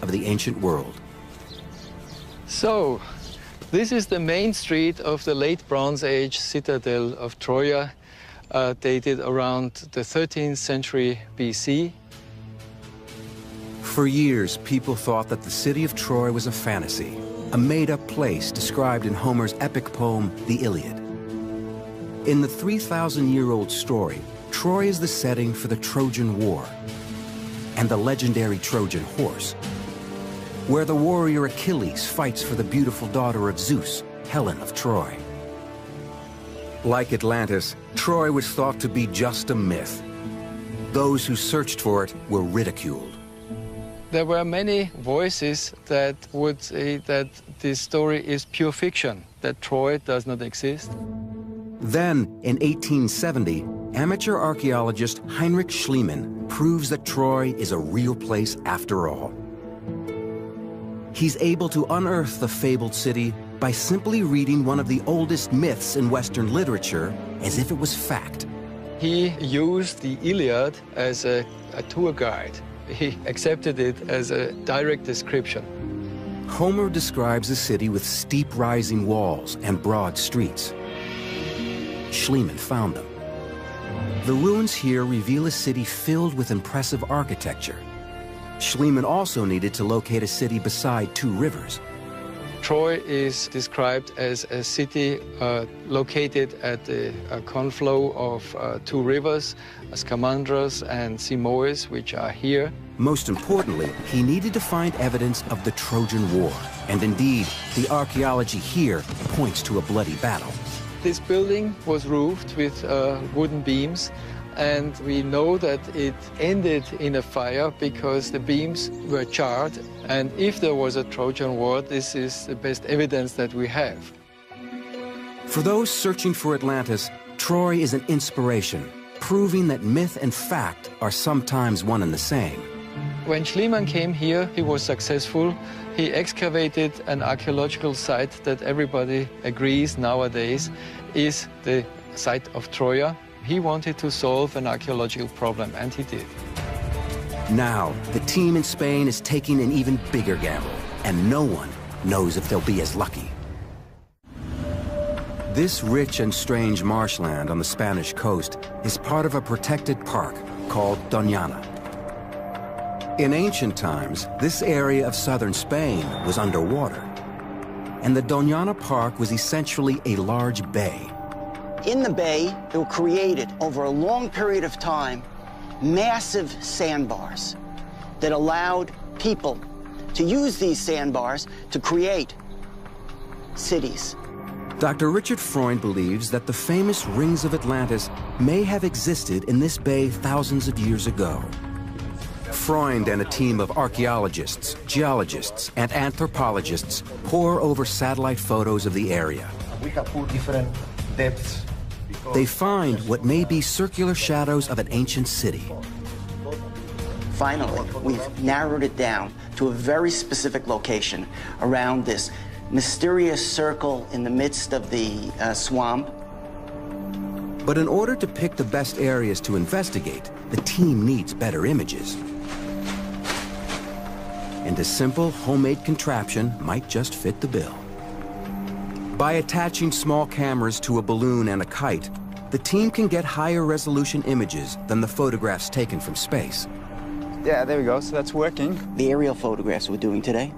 of the ancient world. So, this is the main street of the late Bronze Age citadel of Troia, dated around the 13th century BC. For years, people thought that the city of Troy was a fantasy, a made-up place described in Homer's epic poem, the Iliad. In the 3,000-year-old story, Troy is the setting for the Trojan War and the legendary Trojan horse, where the warrior Achilles fights for the beautiful daughter of Zeus, Helen of Troy. Like Atlantis, Troy was thought to be just a myth. Those who searched for it were ridiculed. There were many voices that would say that this story is pure fiction, that Troy does not exist. Then, in 1870, amateur archaeologist Heinrich Schliemann proves that Troy is a real place after all. He's able to unearth the fabled city by simply reading one of the oldest myths in Western literature as if it was fact. He used the Iliad as a tour guide. He accepted it as a direct description. Homer describes a city with steep rising walls and broad streets. Schliemann found them. The ruins here reveal a city filled with impressive architecture. Schliemann also needed to locate a city beside two rivers. Troy is described as a city located at the conflow of two rivers, Scamandros and Simois, which are here. Most importantly, he needed to find evidence of the Trojan War. And indeed, the archaeology here points to a bloody battle. This building was roofed with wooden beams, and we know that it ended in a fire because the beams were charred. And if there was a Trojan War, this is the best evidence that we have. For those searching for Atlantis, Troy is an inspiration, proving that myth and fact are sometimes one and the same. When Schliemann came here, he was successful. He excavated an archaeological site that everybody agrees nowadays is the site of Troia. He wanted to solve an archaeological problem, and he did. Now, the team in Spain is taking an even bigger gamble, and no one knows if they'll be as lucky. This rich and strange marshland on the Spanish coast is part of a protected park called Doñana. In ancient times, this area of southern Spain was underwater, and the Doñana Park was essentially a large bay. In the bay, they were created over a long period of time massive sandbars that allowed people to use these sandbars to create cities. Dr. Richard Freund believes that the famous rings of Atlantis may have existed in this bay thousands of years ago. Freund and a team of archaeologists, geologists, and anthropologists pore over satellite photos of the area. We have 4 different depths. They find what may be circular shadows of an ancient city. Finally, we've narrowed it down to a very specific location around this mysterious circle in the midst of the swamp. But in order to pick the best areas to investigate, the team needs better images. And a simple homemade contraption might just fit the bill. By attaching small cameras to a balloon and a kite, the team can get higher resolution images than the photographs taken from space. Yeah, there we go, so that's working. The aerial photographs we're doing today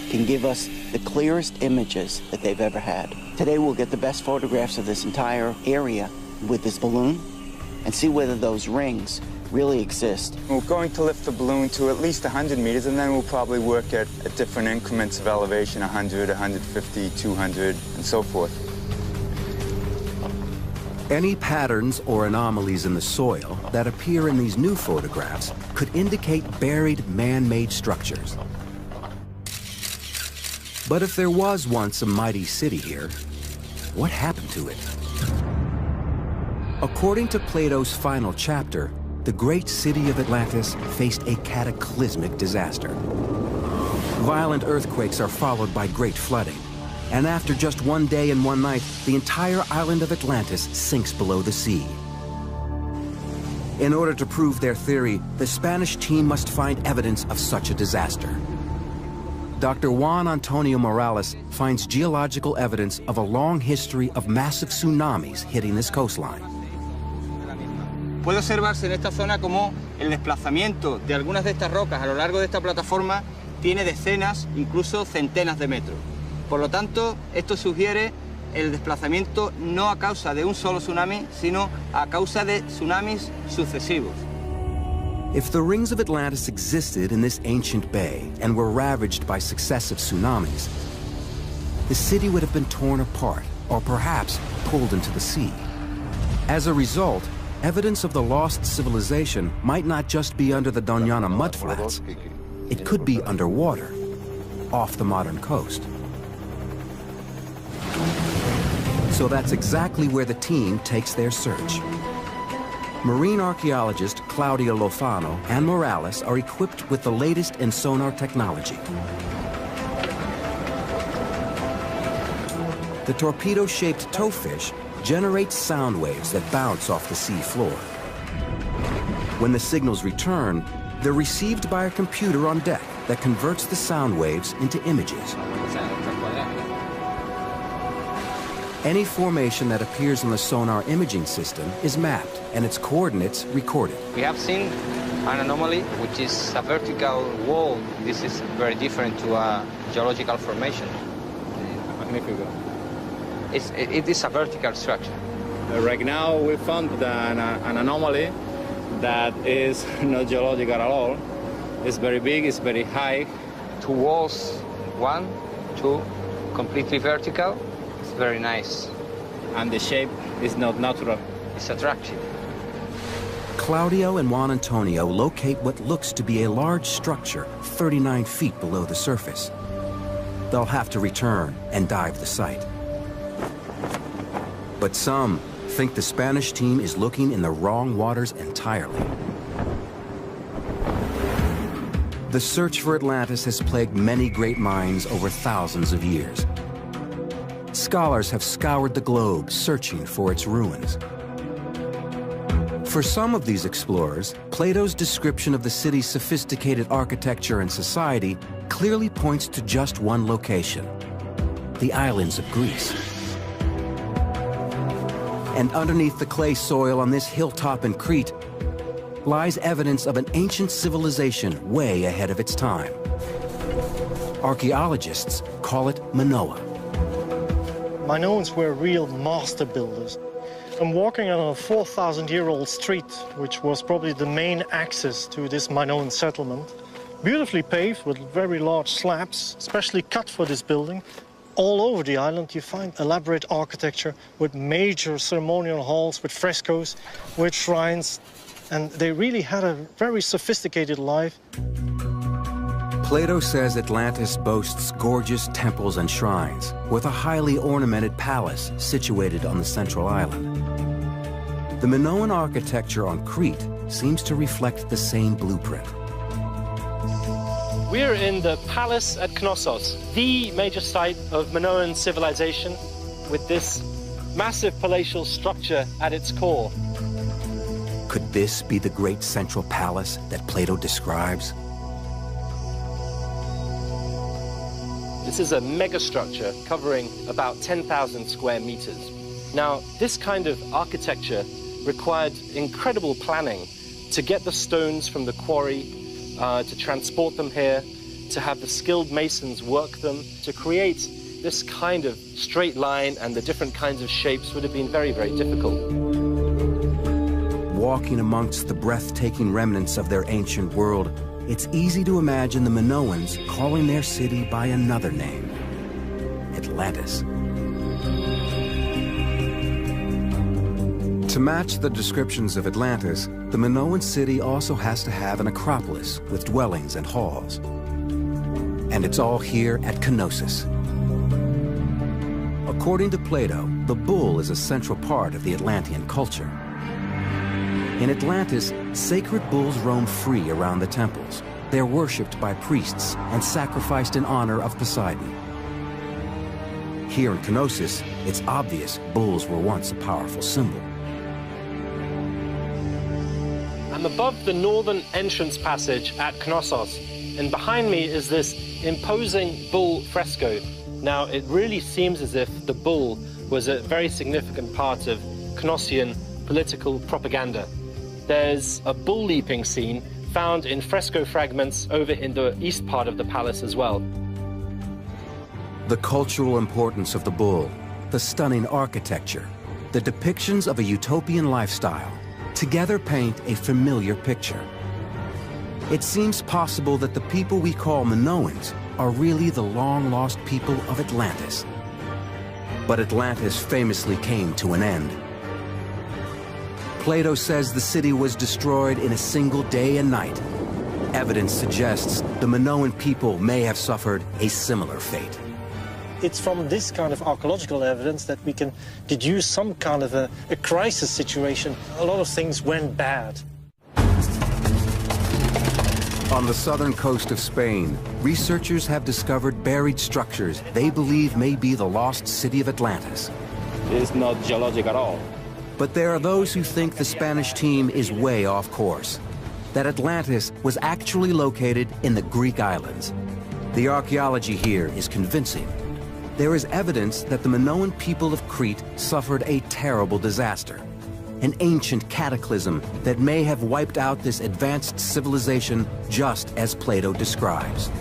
can give us the clearest images that they've ever had. Today we'll get the best photographs of this entire area with this balloon and see whether those rings really exist. We're going to lift the balloon to at least 100 meters, and then we'll probably work at different increments of elevation, 100, 150, 200, and so forth. Any patterns or anomalies in the soil that appear in these new photographs could indicate buried man-made structures. But if there was once a mighty city here, what happened to it? According to Plato's final chapter, the great city of Atlantis faced a cataclysmic disaster. Violent earthquakes are followed by great flooding. And after just one day and one night, the entire island of Atlantis sinks below the sea. In order to prove their theory, the Spanish team must find evidence of such a disaster. Dr. Juan Antonio Morales finds geological evidence of a long history of massive tsunamis hitting this coastline. Puede observarse en esta zona como el desplazamiento de algunas de estas rocas a lo largo de esta plataforma tiene decenas, incluso centenas de metros. Por lo tanto, esto sugiere el desplazamiento no a causa de un solo tsunami, sino a causa de tsunamis sucesivos. If the rings of Atlantis existed in this ancient bay and were ravaged by successive tsunamis, the city would have been torn apart or perhaps pulled into the sea. As a result, evidence of the lost civilization might not just be under the Doñana mudflats. It could be underwater, off the modern coast. So that's exactly where the team takes their search. Marine archaeologist Claudia Lofano and Morales are equipped with the latest in sonar technology. The torpedo-shaped towfish generates sound waves that bounce off the sea floor. When the signals return, they're received by a computer on deck that converts the sound waves into images. Any formation that appears on the sonar imaging system is mapped and its coordinates recorded. We have seen an anomaly, which is a vertical wall. This is very different to a geological formation. Magnifico. It is a vertical structure. Right now we found an anomaly that is not geological at all. It's very big, it's very high. Two walls, one, two, completely vertical. It's very nice. And the shape is not natural. It's attractive. Claudio and Juan Antonio locate what looks to be a large structure 39 feet below the surface. They'll have to return and dive the site. But some think the Spanish team is looking in the wrong waters entirely. The search for Atlantis has plagued many great minds over thousands of years. Scholars have scoured the globe searching for its ruins. For some of these explorers, Plato's description of the city's sophisticated architecture and society clearly points to just one location: the islands of Greece. And underneath the clay soil on this hilltop in Crete lies evidence of an ancient civilization way ahead of its time. Archaeologists call it Minoa. Minoans were real master builders. I'm walking on a 4,000-year-old street, which was probably the main access to this Minoan settlement. Beautifully paved with very large slabs, specially cut for this building. All over the island you find elaborate architecture with major ceremonial halls, with frescoes, with shrines, and they really had a very sophisticated life. Plato says Atlantis boasts gorgeous temples and shrines, with a highly ornamented palace situated on the central island. The Minoan architecture on Crete seems to reflect the same blueprint. We're in the palace at Knossos, the major site of Minoan civilization, with this massive palatial structure at its core. Could this be the great central palace that Plato describes? This is a megastructure covering about 10,000 square meters. Now, this kind of architecture required incredible planning to get the stones from the quarry, to transport them here, to have the skilled masons work them. To create this kind of straight line and the different kinds of shapes would have been very, very difficult. Walking amongst the breathtaking remnants of their ancient world, it's easy to imagine the Minoans calling their city by another name: Atlantis. To match the descriptions of Atlantis, the Minoan city also has to have an acropolis with dwellings and halls. And it's all here at Knossos. According to Plato, the bull is a central part of the Atlantean culture. In Atlantis, sacred bulls roam free around the temples. They're worshipped by priests and sacrificed in honor of Poseidon. Here in Knossos, it's obvious bulls were once a powerful symbol. I'm above the northern entrance passage at Knossos. And behind me is this imposing bull fresco. Now, it really seems as if the bull was a very significant part of Cnossian political propaganda. There's a bull leaping scene found in fresco fragments over in the east part of the palace as well. The cultural importance of the bull, the stunning architecture, the depictions of a utopian lifestyle, together paint a familiar picture. It seems possible that the people we call Minoans are really the long-lost people of Atlantis. But Atlantis famously came to an end. Plato says the city was destroyed in a single day and night. Evidence suggests the Minoan people may have suffered a similar fate. It's from this kind of archaeological evidence that we can deduce some kind of a crisis situation. A lot of things went bad. On the southern coast of Spain, researchers have discovered buried structures they believe may be the lost city of Atlantis. It's not geologic at all. But there are those who think the Spanish team is way off course, that Atlantis was actually located in the Greek islands. The archaeology here is convincing. There is evidence that the Minoan people of Crete suffered a terrible disaster, an ancient cataclysm that may have wiped out this advanced civilization just as Plato describes.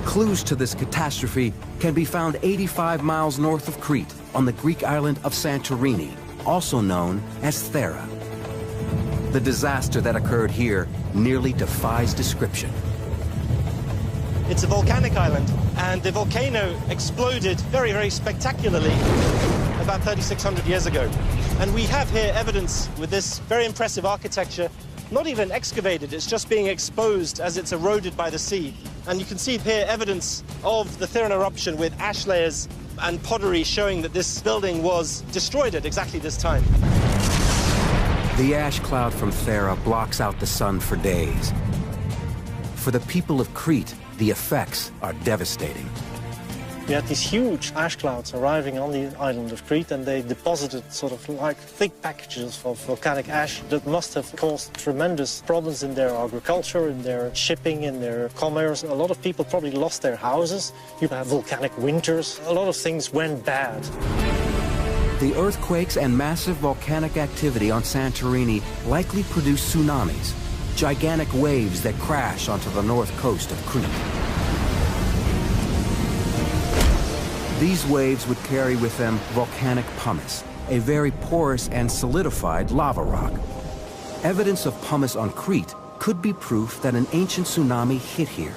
Clues to this catastrophe can be found 85 miles north of Crete on the Greek island of Santorini, also known as Thera. The disaster that occurred here nearly defies description. It's a volcanic island, and the volcano exploded very, very spectacularly about 3,600 years ago. And we have here evidence with this very impressive architecture, not even excavated, it's just being exposed as it's eroded by the sea. And you can see here evidence of the Theran eruption with ash layers and pottery showing that this building was destroyed at exactly this time. The ash cloud from Thera blocks out the sun for days. For the people of Crete, the effects are devastating. We had these huge ash clouds arriving on the island of Crete, and they deposited sort of like thick packages of volcanic ash that must have caused tremendous problems in their agriculture, in their shipping, in their commerce. A lot of people probably lost their houses. You have volcanic winters. A lot of things went bad. The earthquakes and massive volcanic activity on Santorini likely produced tsunamis, gigantic waves that crash onto the north coast of Crete. These waves would carry with them volcanic pumice, a very porous and solidified lava rock. Evidence of pumice on Crete could be proof that an ancient tsunami hit here.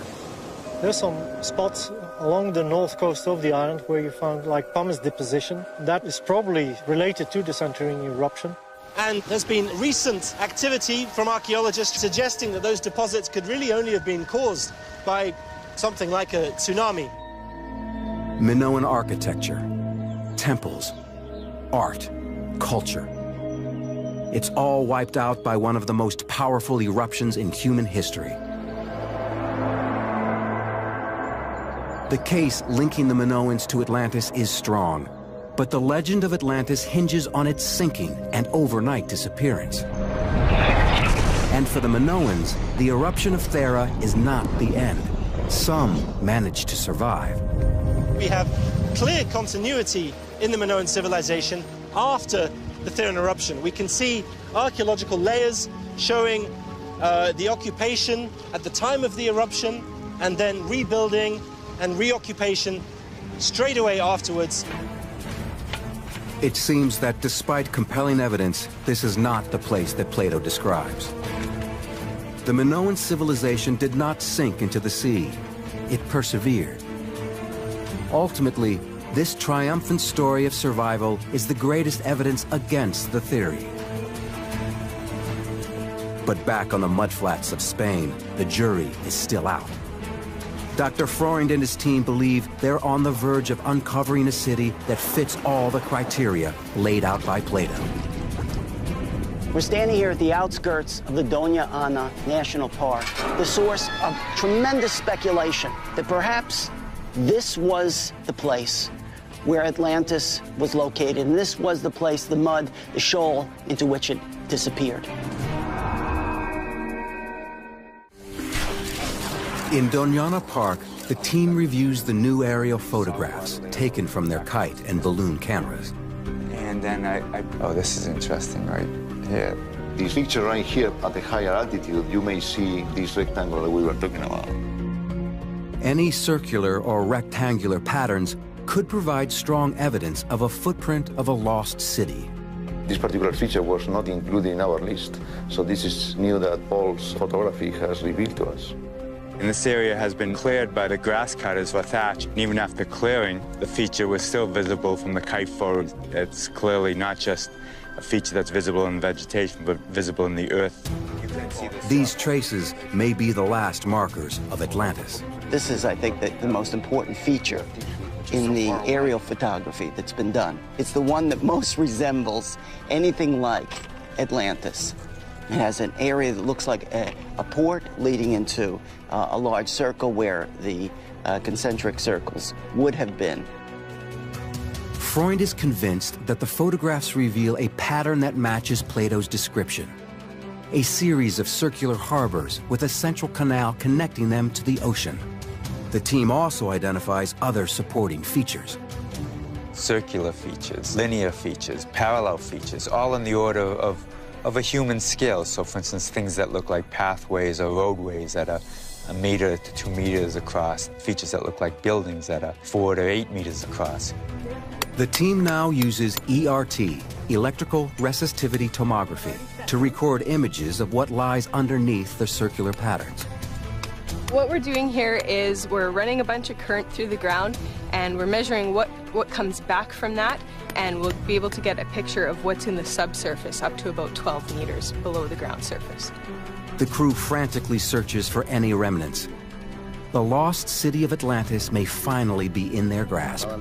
There's some spots along the north coast of the island where you found like pumice deposition. That is probably related to the Santorini eruption. And there's been recent activity from archaeologists suggesting that those deposits could really only have been caused by something like a tsunami. Minoan architecture, temples, art, culture. It's all wiped out by one of the most powerful eruptions in human history. The case linking the Minoans to Atlantis is strong, but the legend of Atlantis hinges on its sinking and overnight disappearance. And for the Minoans, the eruption of Thera is not the end. Some managed to survive. We have clear continuity in the Minoan civilization after the Theran eruption. We can see archaeological layers showing the occupation at the time of the eruption, and then rebuilding and reoccupation straight away afterwards. It seems that despite compelling evidence, this is not the place that Plato describes. The Minoan civilization did not sink into the sea. It persevered. Ultimately, this triumphant story of survival is the greatest evidence against the theory. But back on the mudflats of Spain, the jury is still out. Dr. Freund and his team believe they're on the verge of uncovering a city that fits all the criteria laid out by Plato. We're standing here at the outskirts of the Doña Ana National Park, the source of tremendous speculation that perhaps this was the place where Atlantis was located, and this was the place, the mud, the shoal into which it disappeared. In Doñana Park, the team reviews the new aerial photographs taken from their kite and balloon cameras. And then oh, this is interesting right here. This picture right here, at the higher altitude, you may see this rectangle that we were talking about. Any circular or rectangular patterns could provide strong evidence of a footprint of a lost city. This particular feature was not included in our list, so this is new that Paul's photography has revealed to us. And this area has been cleared by the grass cutters for thatch. And even after clearing, the feature was still visible from the kite photo. It's clearly not just a feature that's visible in vegetation, but visible in the earth. These traces may be the last markers of Atlantis. This is, I think, the most important feature in the aerial photography that's been done. It's the one that most resembles anything like Atlantis. It has an area that looks like a port leading into a large circle where the concentric circles would have been. Freund is convinced that the photographs reveal a pattern that matches Plato's description. A series of circular harbors with a central canal connecting them to the ocean. The team also identifies other supporting features. Circular features, linear features, parallel features, all in the order of a human scale. So, for instance, things that look like pathways or roadways that are 1 meter to 2 meters across, features that look like buildings that are 4 to 8 meters across. The team now uses ERT, electrical resistivity tomography, to record images of what lies underneath the circular patterns. What we're doing here is we're running a bunch of current through the ground and we're measuring what comes back from that, and we'll be able to get a picture of what's in the subsurface up to about 12 meters below the ground surface. The crew frantically searches for any remnants. The lost city of Atlantis may finally be in their grasp. Yeah,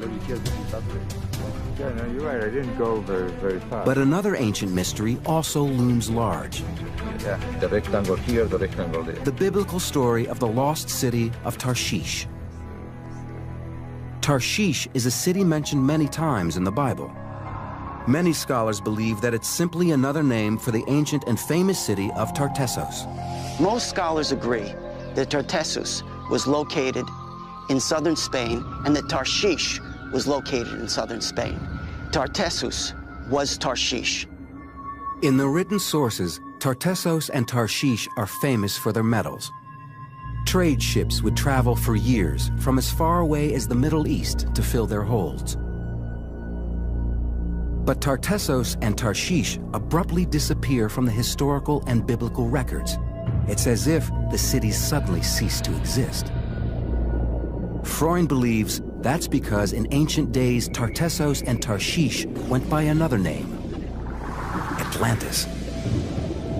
no, you're right. I didn't go very far. But another ancient mystery also looms large. Yeah, the rectangle here, the rectangle there. The biblical story of the lost city of Tarshish. Tarshish is a city mentioned many times in the Bible. Many scholars believe that it's simply another name for the ancient and famous city of Tartessos. Most scholars agree that Tartessos was located in southern Spain and that Tarshish was located in southern Spain. Tartessos was Tarshish. In the written sources, Tartessos and Tarshish are famous for their metals. Trade ships would travel for years from as far away as the Middle East to fill their holds. But Tartessos and Tarshish abruptly disappear from the historical and biblical records. It's as if the cities suddenly ceased to exist. Freund believes that's because in ancient days, Tartessos and Tarshish went by another name, Atlantis.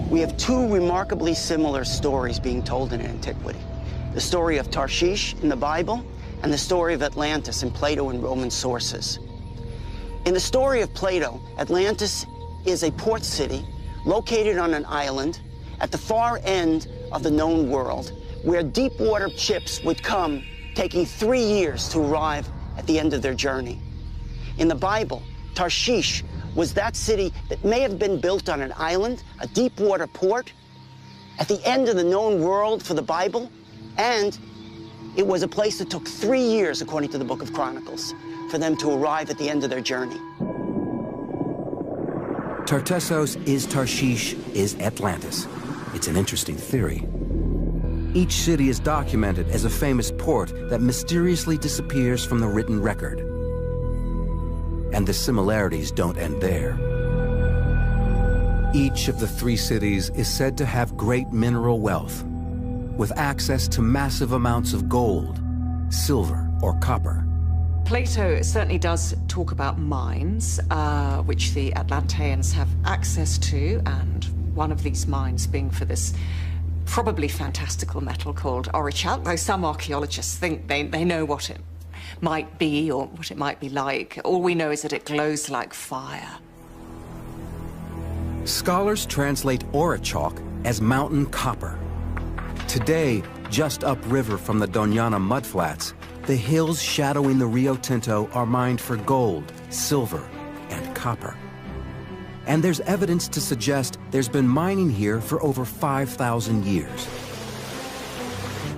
We have two remarkably similar stories being told in antiquity. The story of Tarshish in the Bible and the story of Atlantis in Plato and Roman sources. In the story of Plato, Atlantis is a port city located on an island at the far end of the known world, where deep water ships would come, taking 3 years to arrive at the end of their journey. In the Bible, Tarshish was that city that may have been built on an island, a deep water port, at the end of the known world for the Bible, and it was a place that took 3 years, according to the Book of Chronicles, for them to arrive at the end of their journey. Tartessos is Tarshish is Atlantis. It's an interesting theory. Each city is documented as a famous port that mysteriously disappears from the written record. And the similarities don't end there. Each of the 3 cities is said to have great mineral wealth, with access to massive amounts of gold, silver, or copper. Plato certainly does talk about mines, which the Atlanteans have access to, and one of these mines being for this probably fantastical metal called aurichalk, though some archaeologists think they know what it might be or what it might be like. All we know is that it glows like fire. Scholars translate aurichalk as mountain copper. Today, just upriver from the Doñana mudflats, the hills shadowing the Rio Tinto are mined for gold, silver, and copper. And there's evidence to suggest there's been mining here for over 5,000 years.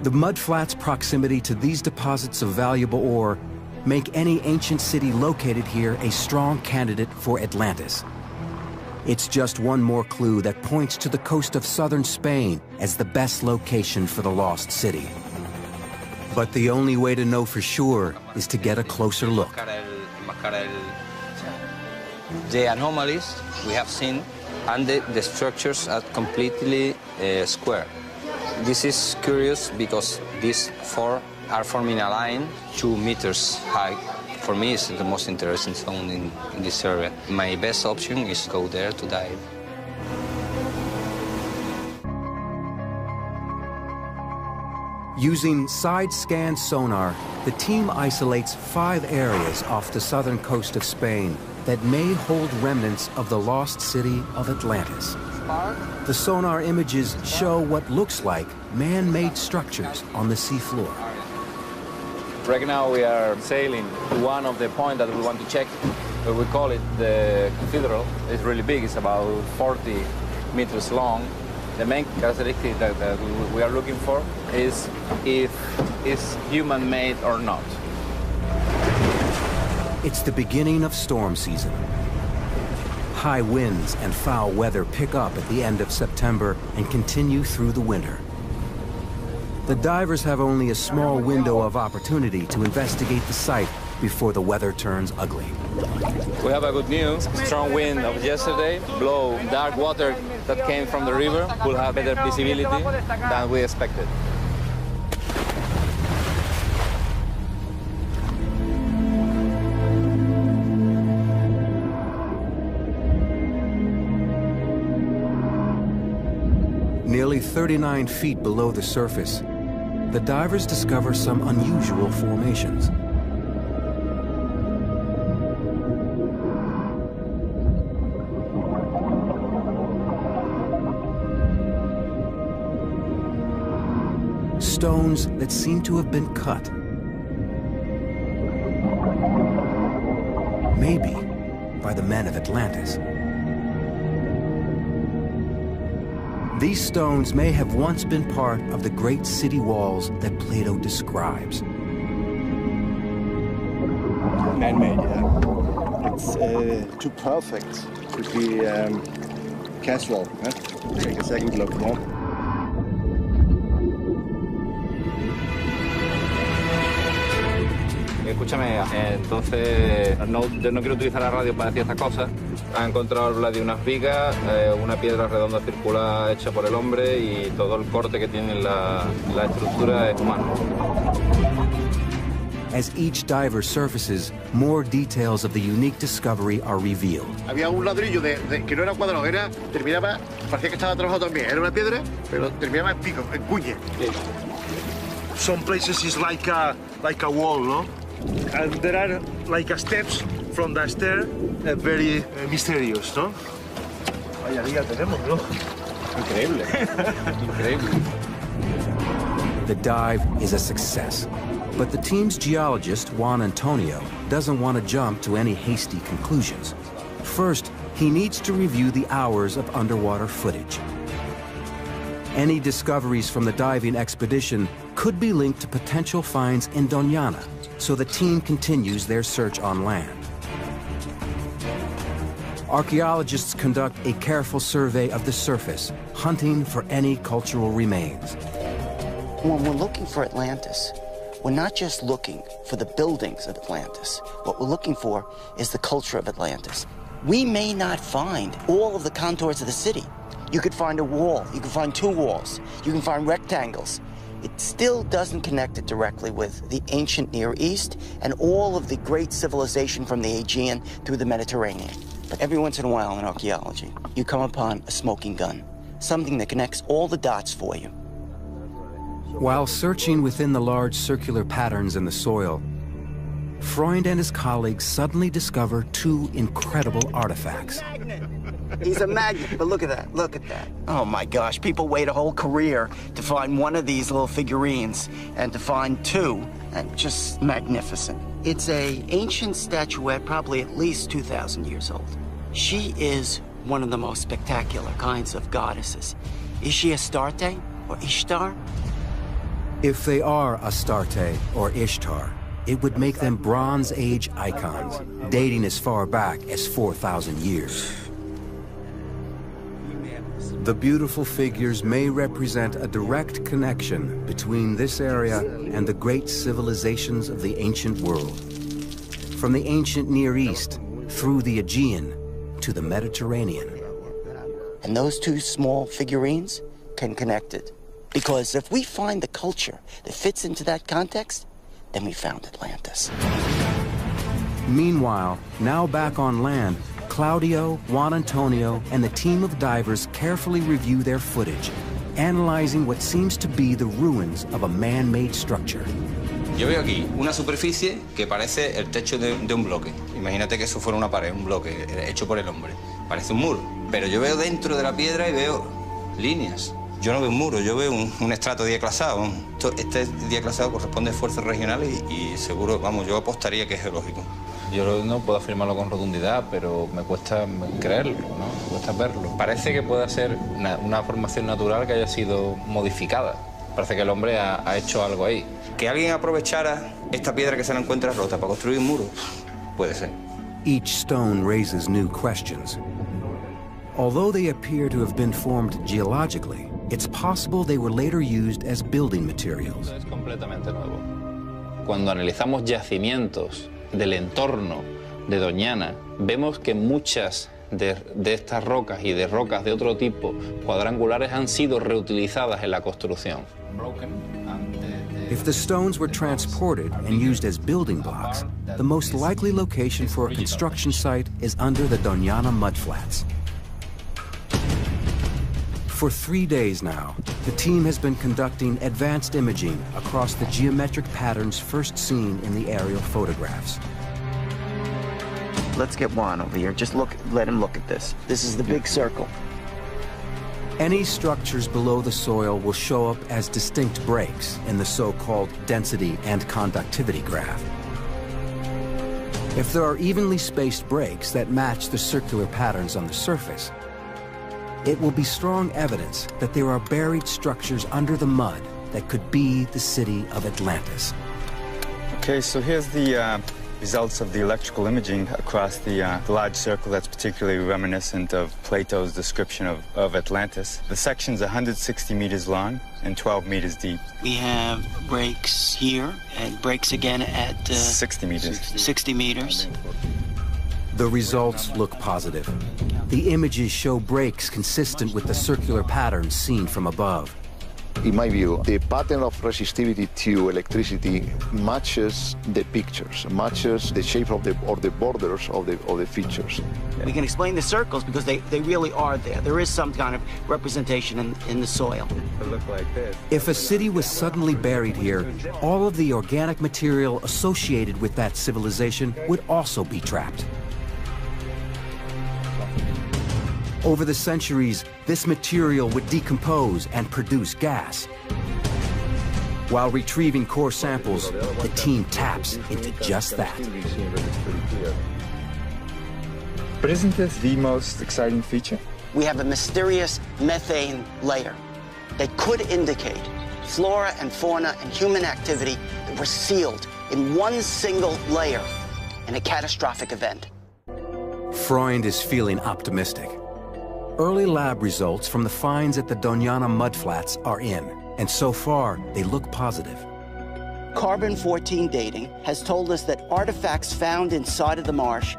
The mudflats' proximity to these deposits of valuable ore make any ancient city located here a strong candidate for Atlantis. It's just one more clue that points to the coast of southern Spain as the best location for the lost city. But the only way to know for sure is to get a closer look. The anomalies we have seen, and the structures are completely square. This is curious because these four are forming a line 2 meters high. For me, it's the most interesting zone in this area. My best option is go there to dive. Using side-scan sonar, the team isolates 5 areas off the southern coast of Spain that may hold remnants of the lost city of Atlantis. The sonar images show what looks like man-made structures on the seafloor. Right now we are sailing to one of the points that we want to check. We call it the cathedral. It's really big. It's about 40 meters long. The main characteristic that we are looking for is if it's human-made or not. It's the beginning of storm season. High winds and foul weather pick up at the end of September and continue through the winter. The divers have only a small window of opportunity to investigate the site before the weather turns ugly. We have a good news. Strong wind of yesterday blow dark water that came from the river. We'll have better visibility than we expected. Nearly 39 feet below the surface, the divers discover some unusual formations. Stones that seem to have been cut. Maybe by the men of Atlantis. These stones may have once been part of the great city walls that Plato describes. Man-made, yeah. It's too perfect to be casual. Huh? Take a second look, yeah? Escúchame, entonces no quiero utilizar la radio para decir estas cosas. Ha encontrado de unas vigas, una piedra redonda circular hecha por el hombre y todo el corte que tiene la estructura es humano. As each diver surfaces, more details of the unique discovery are revealed. Había un ladrillo que no era cuadrado, terminaba, parecía que estaba trabajado también. Era una piedra, pero terminaba en pico, en cuña. Some places is like a wall, no? And there are like steps from the stair, very mysterious, no? Vaya día tenemos, ¿no? Increíble. Increíble. The dive is a success, but the team's geologist, Juan Antonio, doesn't want to jump to any hasty conclusions. First, he needs to review the hours of underwater footage. Any discoveries from the diving expedition could be linked to potential finds in Doñana, so the team continues their search on land. Archaeologists conduct a careful survey of the surface, hunting for any cultural remains. When we're looking for Atlantis, we're not just looking for the buildings of Atlantis. What we're looking for is the culture of Atlantis. We may not find all of the contours of the city. You could find a wall, you can find 2 walls, you can find rectangles. It still doesn't connect it directly with the ancient Near East and all of the great civilization from the Aegean through the Mediterranean. But every once in a while in archaeology, you come upon a smoking gun, something that connects all the dots for you. While searching within the large circular patterns in the soil, Freund and his colleagues suddenly discover 2 incredible artifacts. He's a magnet, but look at that, look at that. Oh my gosh, people wait a whole career to find one of these little figurines and to find 2, and just magnificent. It's an ancient statuette, probably at least 2,000 years old. She is one of the most spectacular kinds of goddesses. Is she Astarte or Ishtar? If they are Astarte or Ishtar, it would make them Bronze Age icons, dating as far back as 4,000 years. The beautiful figures may represent a direct connection between this area and the great civilizations of the ancient world. From the ancient Near East, through the Aegean, to the Mediterranean. And those two small figurines can connect it. Because if we find the culture that fits into that context, then we found Atlantis. Meanwhile, now back on land, Claudio, Juan Antonio, and the team of divers carefully review their footage, analyzing what seems to be the ruins of a man-made structure. Yo veo aquí una superficie que parece el techo de un bloque. Imagínate que eso fuera una pared, un bloque hecho por el hombre. Parece un muro. Pero yo veo dentro de la piedra y veo líneas. Yo no veo un muro, yo veo un estrato diaclasado. Este diaclasado corresponde a esfuerzos regionales y seguro, vamos, yo apostaría que es geológico. Yo no puedo afirmarlo con rotundidad, pero me cuesta creerlo, ¿no? Me cuesta verlo. Parece que pueda ser una formación natural que haya sido modificada. Parece que el hombre ha hecho algo ahí. Que alguien aprovechara esta piedra que se la encuentra rota para construir un muro, puede ser. Each stone raises new questions. Although they appear to have been formed geologically, it's possible they were later used as building materials. Es completamente nuevo. Cuando analizamos yacimientos del entorno de Doñana, vemos que muchas de estas rocas y de rocas de otro tipo cuadrangulares han sido reutilizadas en la construcción. If the stones were transported and used as building blocks, the most likely location for a construction site is under the Doñana mudflats. For 3 days now, the team has been conducting advanced imaging across the geometric patterns first seen in the aerial photographs. Let's get Juan over here. Just let him look at this. This is the big circle. Any structures below the soil will show up as distinct breaks in the so-called density and conductivity graph. If there are evenly spaced breaks that match the circular patterns on the surface, it will be strong evidence that there are buried structures under the mud that could be the city of Atlantis. Okay, so here's the results of the electrical imaging across the large circle that's particularly reminiscent of Plato's description of Atlantis. The section's 160 meters long and 12 meters deep. We have breaks here and breaks again at 60 meters. 60 meters. The results look positive. The images show breaks consistent with the circular patterns seen from above. In my view, the pattern of resistivity to electricity matches the pictures, matches the shape of the borders of the features. We can explain the circles because they really are there. There is some kind of representation in the soil. It look like this. If a city was suddenly buried here, all of the organic material associated with that civilization would also be trapped. Over the centuries, this material would decompose and produce gas. While retrieving core samples, the team taps into just that. But isn't this the most exciting feature? We have a mysterious methane layer that could indicate flora and fauna and human activity that were sealed in one single layer in a catastrophic event. Freund is feeling optimistic. Early lab results from the finds at the Doñana mudflats are in, and so far, they look positive. Carbon-14 dating has told us that artifacts found inside of the marsh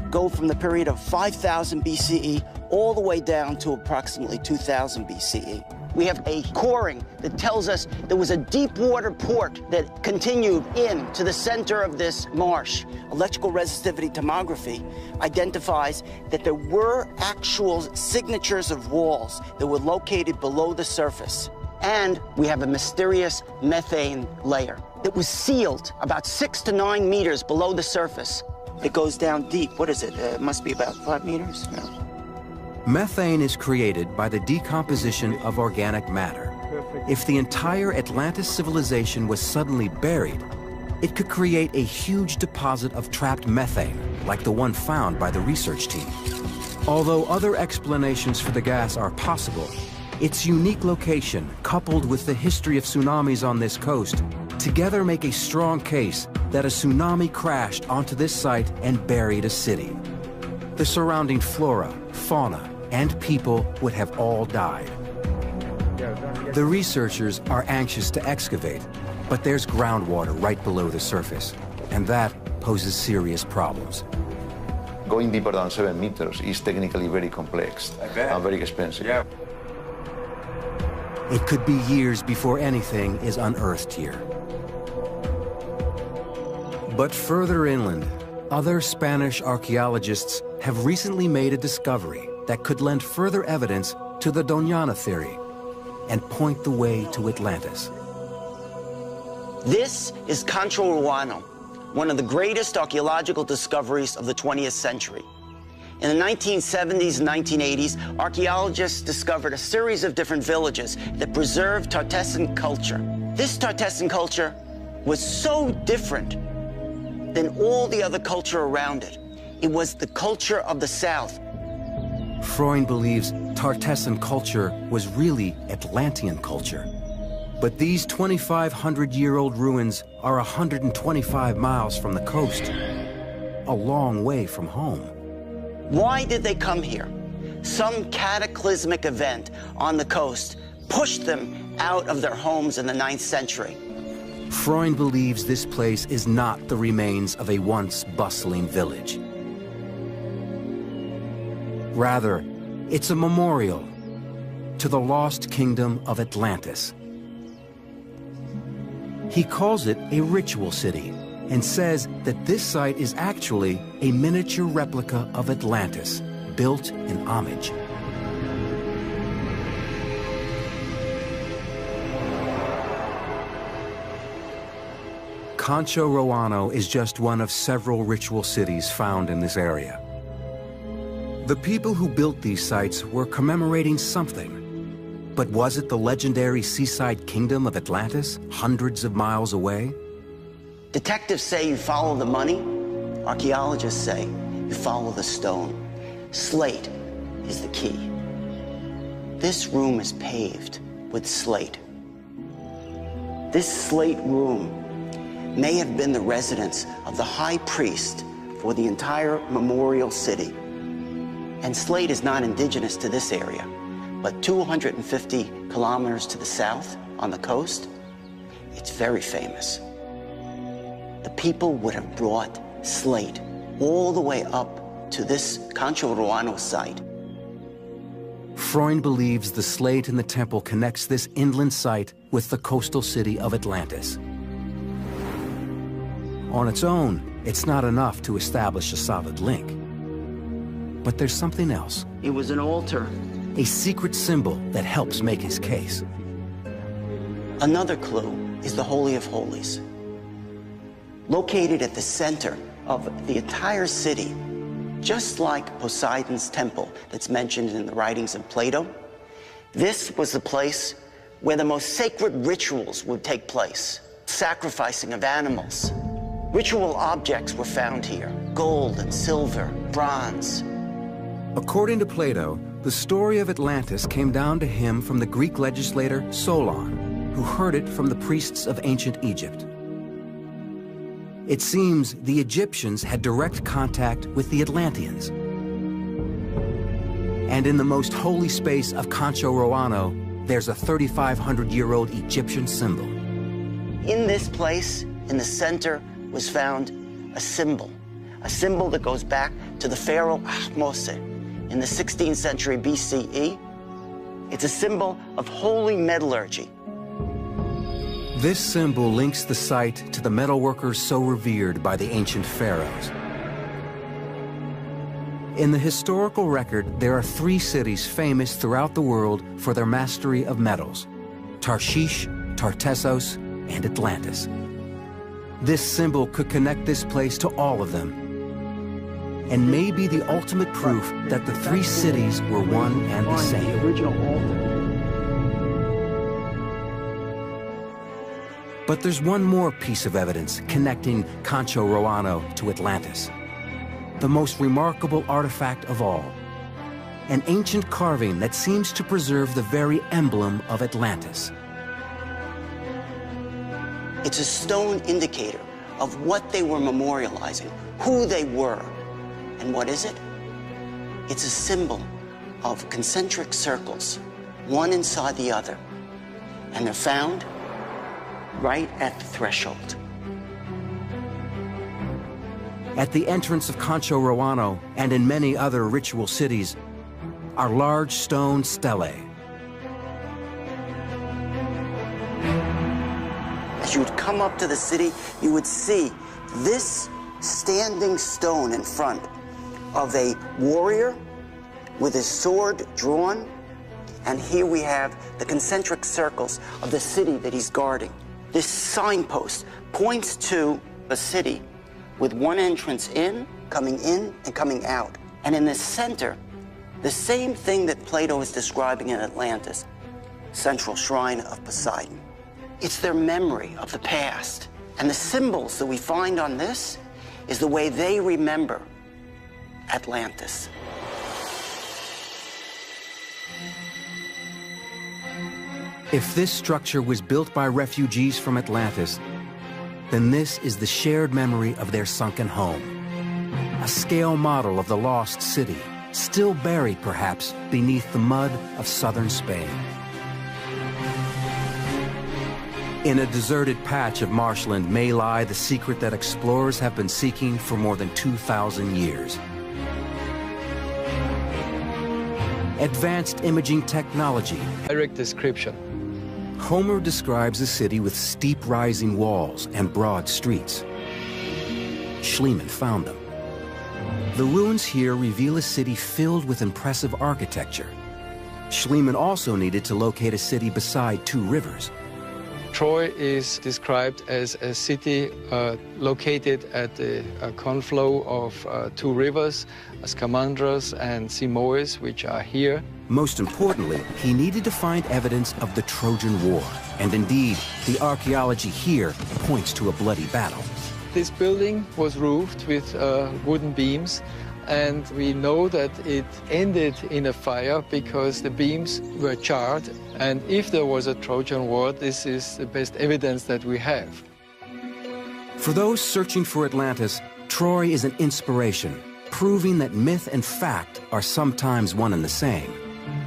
go from the period of 5,000 BCE all the way down to approximately 2000 BCE. We have a coring that tells us there was a deep water port that continued into the center of this marsh. Electrical resistivity tomography identifies that there were actual signatures of walls that were located below the surface. And we have a mysterious methane layer that was sealed about 6 to 9 meters below the surface. It goes down deep. What is it? It must be about 5 meters? No. Methane is created by the decomposition of organic matter. If the entire Atlantis civilization was suddenly buried, it could create a huge deposit of trapped methane, like the one found by the research team. Although other explanations for the gas are possible, Its unique location, coupled with the history of tsunamis on this coast, together make a strong case that a tsunami crashed onto this site and buried a city. The surrounding flora, fauna, and people would have all died. The researchers are anxious to excavate, but there's groundwater right below the surface, and that poses serious problems. Going deeper than 7 meters is technically very complex and very expensive. Yeah. It could be years before anything is unearthed here. But further inland, other Spanish archaeologists have recently made a discovery that could lend further evidence to the Doñana theory and point the way to Atlantis. This is Concho Ruano, one of the greatest archaeological discoveries of the 20th century. In the 1970s and 1980s, archaeologists discovered a series of different villages that preserved Tartessan culture. This Tartessan culture was so different than all the other culture around it. It was the culture of the South. Freund believes Tartessan culture was really Atlantean culture. But these 2,500-year-old ruins are 125 miles from the coast, a long way from home. Why did they come here? Some cataclysmic event on the coast pushed them out of their homes in the 9th century. Freund believes this place is not the remains of a once bustling village. Rather, it's a memorial to the lost kingdom of Atlantis. He calls it a ritual city and says that this site is actually a miniature replica of Atlantis, built in homage. Concho Ruano is just one of several ritual cities found in this area. The people who built these sites were commemorating something. But was it the legendary seaside kingdom of Atlantis, hundreds of miles away? Detectives say you follow the money. Archaeologists say you follow the stone. Slate is the key. This room is paved with slate. This slate room may have been the residence of the high priest for the entire memorial city. And slate is not indigenous to this area, but 250 kilometers to the south on the coast, it's very famous. The people would have brought slate all the way up to this Concho Ruano site. Freund believes the slate in the temple connects this inland site with the coastal city of Atlantis. On its own, it's not enough to establish a solid link. But there's something else. It was an altar. A secret symbol that helps make his case. Another clue is the Holy of Holies. Located at the center of the entire city, just like Poseidon's temple that's mentioned in the writings of Plato, this was the place where the most sacred rituals would take place. Sacrificing of animals. Ritual objects were found here. Gold and silver, bronze. According to Plato, the story of Atlantis came down to him from the Greek legislator Solon, who heard it from the priests of ancient Egypt. It seems the Egyptians had direct contact with the Atlanteans. And in the most holy space of Concho Ruano, there's a 3,500-year-old Egyptian symbol. In this place, in the center, was found a symbol that goes back to the pharaoh Ahmose in the 16th century BCE. It's a symbol of holy metallurgy. This symbol links the site to the metalworkers so revered by the ancient pharaohs. In the historical record, there are 3 cities famous throughout the world for their mastery of metals: Tarshish, Tartessos, and Atlantis. This symbol could connect this place to all of them, and may be the ultimate proof that the 3 cities were one and the same. The original altar. But there's one more piece of evidence connecting Concho Ruano to Atlantis. The most remarkable artifact of all. an ancient carving that seems to preserve the very emblem of Atlantis. It's a stone indicator of what they were memorializing, who they were. And what is it? It's a symbol of concentric circles, one inside the other. And they're found right at the threshold. At the entrance of Concho Ruano and in many other ritual cities are large stone stelae. As you would come up to the city, you would see this standing stone in front of a warrior with his sword drawn, and here we have the concentric circles of the city that he's guarding. This signpost points to a city with one entrance in, and coming out. And in the center, the same thing that Plato is describing in Atlantis, central shrine of Poseidon. It's their memory of the past. And the symbols that we find on this is the way they remember Atlantis. If this structure was built by refugees from Atlantis, then this is the shared memory of their sunken home. A scale model of the lost city, still buried perhaps beneath the mud of southern Spain. In a deserted patch of marshland may lie the secret that explorers have been seeking for more than 2,000 years. Advanced imaging technology. Direct description. Homer describes a city with steep rising walls and broad streets. Schliemann found them. The ruins here reveal a city filled with impressive architecture. Schliemann also needed to locate a city beside two rivers. Troy is described as a city located at the conflow of two rivers, Scamandras and Simois, which are here. Most importantly, he needed to find evidence of the Trojan War. And indeed, the archaeology here points to a bloody battle. This building was roofed with wooden beams, and we know that it ended in a fire because the beams were charred. And if there was a Trojan War, this is the best evidence that we have. For those searching for Atlantis, Troy is an inspiration, proving that myth and fact are sometimes one and the same.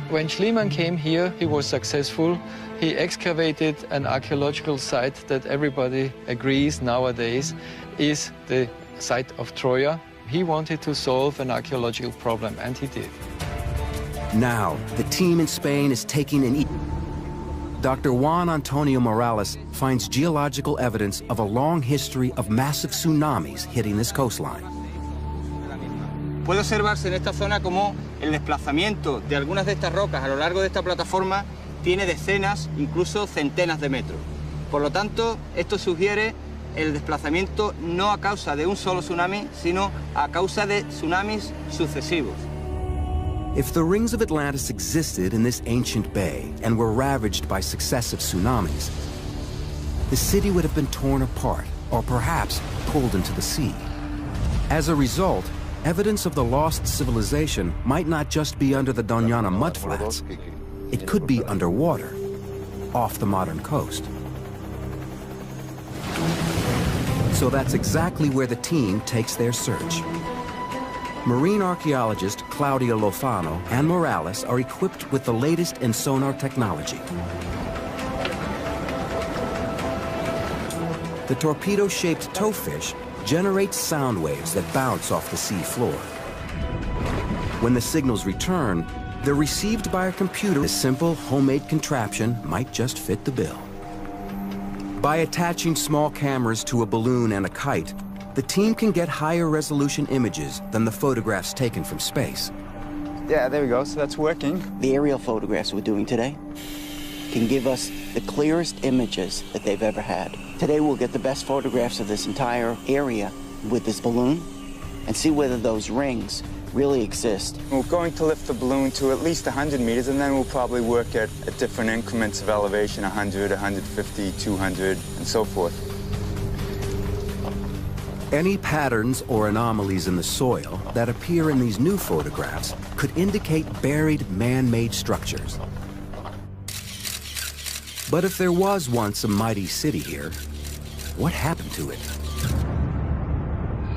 When Schliemann came here, he was successful. He excavated an archaeological site that everybody agrees nowadays is the site of Troy. He wanted to solve an archaeological problem, and he did. Now, the team in Spain is taking an Dr. Juan Antonio Morales finds geological evidence of a long history of massive tsunamis hitting this coastline. Puede observarse en esta zona como el desplazamiento de algunas de estas rocas a lo largo de esta plataforma tiene decenas, incluso centenas de metros. Por lo tanto, esto sugiere el desplazamiento no a causa de un solo tsunami, sino a causa de tsunamis sucesivos. If the rings of Atlantis existed in this ancient bay and were ravaged by successive tsunamis, the city would have been torn apart or perhaps pulled into the sea. As a result, evidence of the lost civilization might not just be under the Doñana mudflats. It could be underwater, off the modern coast. So that's exactly where the team takes their search. Marine archaeologist Claudia Lofano and Morales are equipped with the latest in sonar technology. The torpedo-shaped towfish generates sound waves that bounce off the sea floor. When the signals return, they're received by a computer. A simple homemade contraption might just fit the bill. By attaching small cameras to a balloon and a kite, the team can get higher resolution images than the photographs taken from space. Yeah, there we go, so that's working. The aerial photographs we're doing today can give us the clearest images that they've ever had. Today we'll get the best photographs of this entire area with this balloon and see whether those rings really exist. We're going to lift the balloon to at least 100 meters, and then we'll probably work at different increments of elevation, 100, 150, 200, and so forth. Any patterns or anomalies in the soil that appear in these new photographs could indicate buried man-made structures. But if there was once a mighty city here, what happened to it?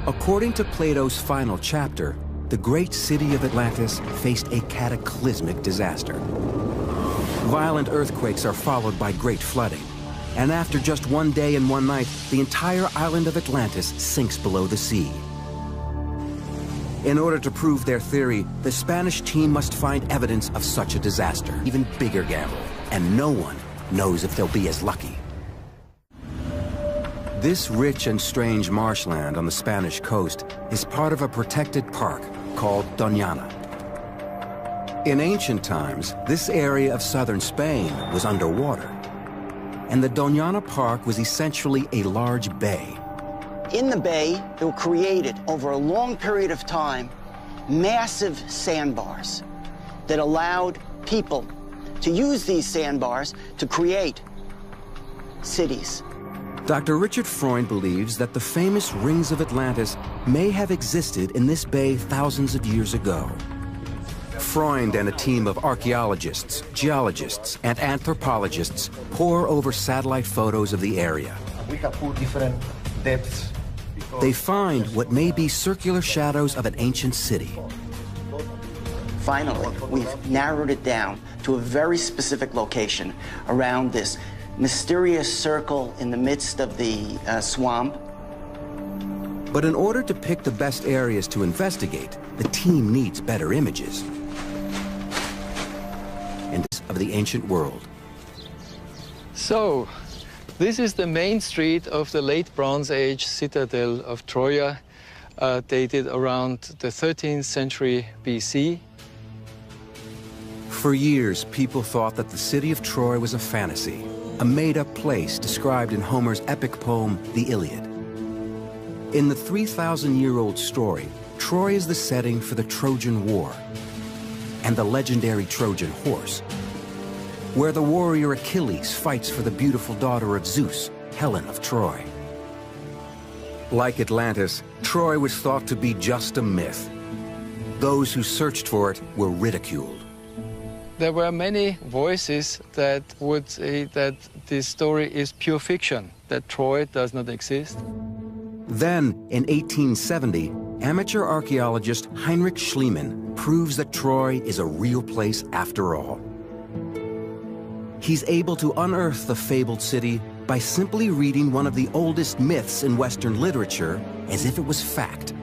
According to Plato's final chapter, the great city of Atlantis faced a cataclysmic disaster. Violent earthquakes are followed by great flooding, and after just one day and one night, the entire island of Atlantis sinks below the sea. In order to prove their theory, the Spanish team must find evidence of such a disaster, even bigger gamble, and no one knows if they'll be as lucky. This rich and strange marshland on the Spanish coast is part of a protected park called Doñana. In ancient times, this area of southern Spain was underwater, and the Doñana Park was essentially a large bay. In the bay, there were created over a long period of time massive sandbars that allowed people to use these sandbars to create cities. Dr. Richard Freund believes that the famous rings of Atlantis may have existed in this bay thousands of years ago. Freund and a team of archaeologists, geologists, and anthropologists pore over satellite photos of the area. We have put different depths. They find what may be circular shadows of an ancient city. Finally, we've narrowed it down to a very specific location around this mysterious circle in the midst of the swamp. But in order to pick the best areas to investigate, the team needs better images of the ancient world. So, this is the main street of the late Bronze Age citadel of Troia, dated around the 13th century BC. For years, people thought that the city of Troy was a fantasy, a made-up place described in Homer's epic poem, the Iliad. In the 3,000-year-old story, Troy is the setting for the Trojan War and the legendary Trojan horse, where the warrior Achilles fights for the beautiful daughter of Zeus, Helen of Troy. Like Atlantis, Troy was thought to be just a myth. Those who searched for it were ridiculed. There were many voices that would say that this story is pure fiction, that Troy does not exist. Then, in 1870, amateur archaeologist Heinrich Schliemann proves that Troy is a real place after all. He's able to unearth the fabled city by simply reading one of the oldest myths in Western literature as if it was fact.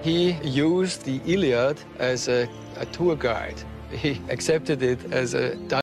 He used the Iliad as a tour guide. He accepted it as a